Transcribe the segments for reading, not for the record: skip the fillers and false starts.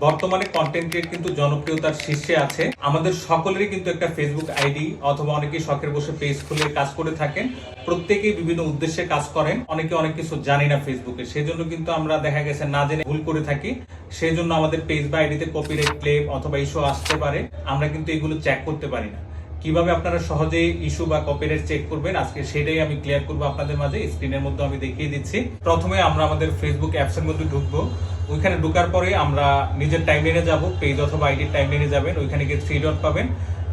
বর্তমানে content create কিন্তু জনপ্রিয়তার শীর্ষে আছে। আমাদের সকলেরই কিন্তু একটা ফেসবুক আইডি অথবা অনেকেই শখের বসে পেজ খুলে কাজ করে থাকেন। প্রত্যেকেই বিভিন্ন উদ্দেশ্যে কাজ করেন, অনেকে অনেক কিছু জানি না ফেসবুকে, সেজন্য কিন্তু আমরা দেখা গেছে না জেনে ভুল করে থাকি। সেই জন্য আমাদের পেজ বা আইডিতে কপিরাইট ক্লেম অথবা ইস্যু আসতে পারে, আমরা কিন্তু এগুলো চেক করতে পারি না। কিভাবে আপনারা সহজেই ইস্যু বা কপিরাইট চেক করবেন আজকে সেটাই আমি ক্লিয়ার করবো আপনাদের মাঝে। স্ক্রিনের মধ্যে আমি দেখিয়ে দিচ্ছি। প্রথমে আমরা আমাদের ফেসবুক অ্যাপস এর মধ্যে ঢুকবো। ওইখানে ঢোকার পরে আমরা নিজের টাইমলাইনে যাব, পেজ অথবা আইডির টাইমলাইনে যাবেন, ওইখানে গিয়ে 3 ডট পাবেন।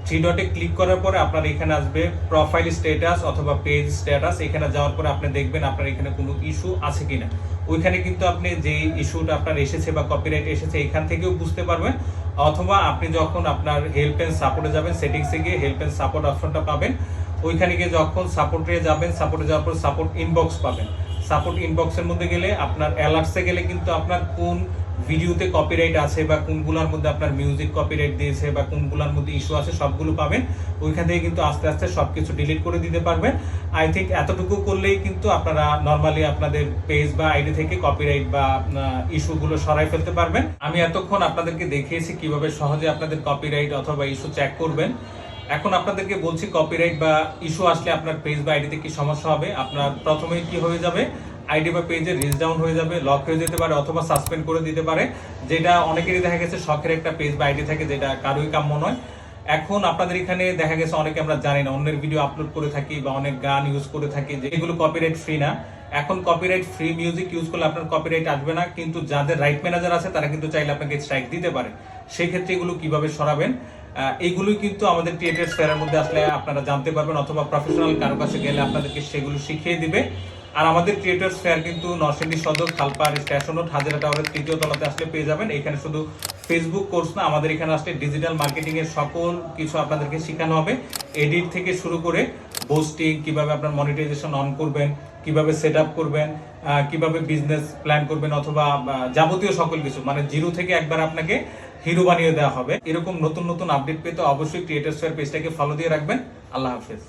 3 ডটে ক্লিক করার পরে আপনার এখানে আসবে প্রোফাইল স্ট্যাটাস অথবা পেজ স্ট্যাটাস। এখানে যাওয়ার পরে আপনি দেখবেন আপনার এখানে কোনো ইস্যু আছে কিনা। ওইখানে কিন্তু আপনি যে ইস্যুটা আপনার এসেছে বা কপিরাইট এসেছে এখান থেকেও বুঝতে পারবেন, অথবা আপনি যখন আপনার হেল্প এন্ড সাপোর্টে যাবেন, সেটিংসে গিয়ে হেল্প এন্ড সাপোর্ট অপশনটা পাবেন। ওইখানে গিয়ে যখন সাপোর্টে যাবেন, সাপোর্টে যাওয়ার পর সাপোর্ট ইনবক্স পাবেন। সাপোর্ট ইনবক্সের মধ্যে গেলে আপনার অ্যালার্টসে গেলে কিন্তু আপনার কোন ভিডিওতে কপিরাইট আছে বা কোনগুলোর মধ্যে আপনার মিউজিক কপিরাইট দিয়েছে বা কোনগুলোর মধ্যে ইস্যু আছে সবগুলো পাবেন। ওইখান থেকে কিন্তু আস্তে আস্তে সবকিছু ডিলিট করে দিতে পারবেন। আই থিঙ্ক এতটুকু করলেই কিন্তু আপনারা নর্মালি আপনাদের পেজ বা আইডি থেকে কপিরাইট বা ইস্যুগুলো সরাই ফেলতে পারবেন। আমি এতক্ষণ আপনাদেরকে দেখিয়েছি কিভাবে সহজে আপনাদের কপিরাইট অথবা ইস্যু চেক করবেন। এখন আপনাদেরকে বলছি কপিরাইট বা ইস্যু আসলে আপনার পেজ বা আইডিতে কি সমস্যা হবে। আপনার প্রথমেই কি হয়ে যাবে, আইডি বা পেজে রিচ ডাউন হয়ে যাবে, লক হয়ে যেতে পারে অথবা সাসপেন্ড করে দিতে পারে, যেটা অনেকেরই দেখা গেছে শখের একটা পেজ বা আইডি থাকে, যেটা কারোই কাম্য নয়। এখন আপনাদের এখানে দেখা গেছে অনেকে আমরা জানি না, অন্যের ভিডিও আপলোড করে থাকি বা অনেক গান ইউজ করে থাকি যেগুলো কপিরাইট ফ্রি না। এখন কপিরাইট ফ্রি মিউজিক ইউজ করলে আপনার কপিরাইট আসবে না, কিন্তু যাদের রাইট ম্যানেজার আছে তারা কিন্তু চাইলে আপনাকে স্ট্রাইক দিতে পারে। সেই ক্ষেত্রে এগুলো কিভাবে সরাবেন এইগুলোই কিন্তু আমাদের ক্রিয়েটর স্ফেয়ারের মধ্যে আসলে আপনারা জানতে পারবেন, অথবা প্রফেশনাল কারো কাছে গেলে আপনাদেরকে সেগুলো শিখিয়ে দিবে। আর আমাদের ক্রিয়েটর ফেয়ার কিন্তু নরসিংদী সদর খালপাড় স্টেশন রোড হাজিরা টাওয়ারের 3য় তলাতে আসলে পেয়ে যাবেন। এখানে শুধু ফেসবুক কোর্স না, আমাদের এখানে আসলে ডিজিটাল মার্কেটিং এর সকল কিছু আপনাদেরকে শেখানো হবে। এডিট থেকে শুরু করে পোস্টিং, কিভাবে আপনার মনিটাইজেশন অন করবেন, কিভাবে সেট আপ করবেন, কিভাবে বিজনেস প্ল্যান করবেন, অথবা যাবতীয় সকল কিছু, মানে জিরো থেকে একবার আপনাকে হিরো বানিয়ে দেওয়া হবে। এরকম নতুন নতুন আপডেট পেতে অবশ্যই ক্রিয়েটর ফেয়ার পেজটাকে ফলো দিয়ে রাখবেন। আল্লাহ হাফেজ।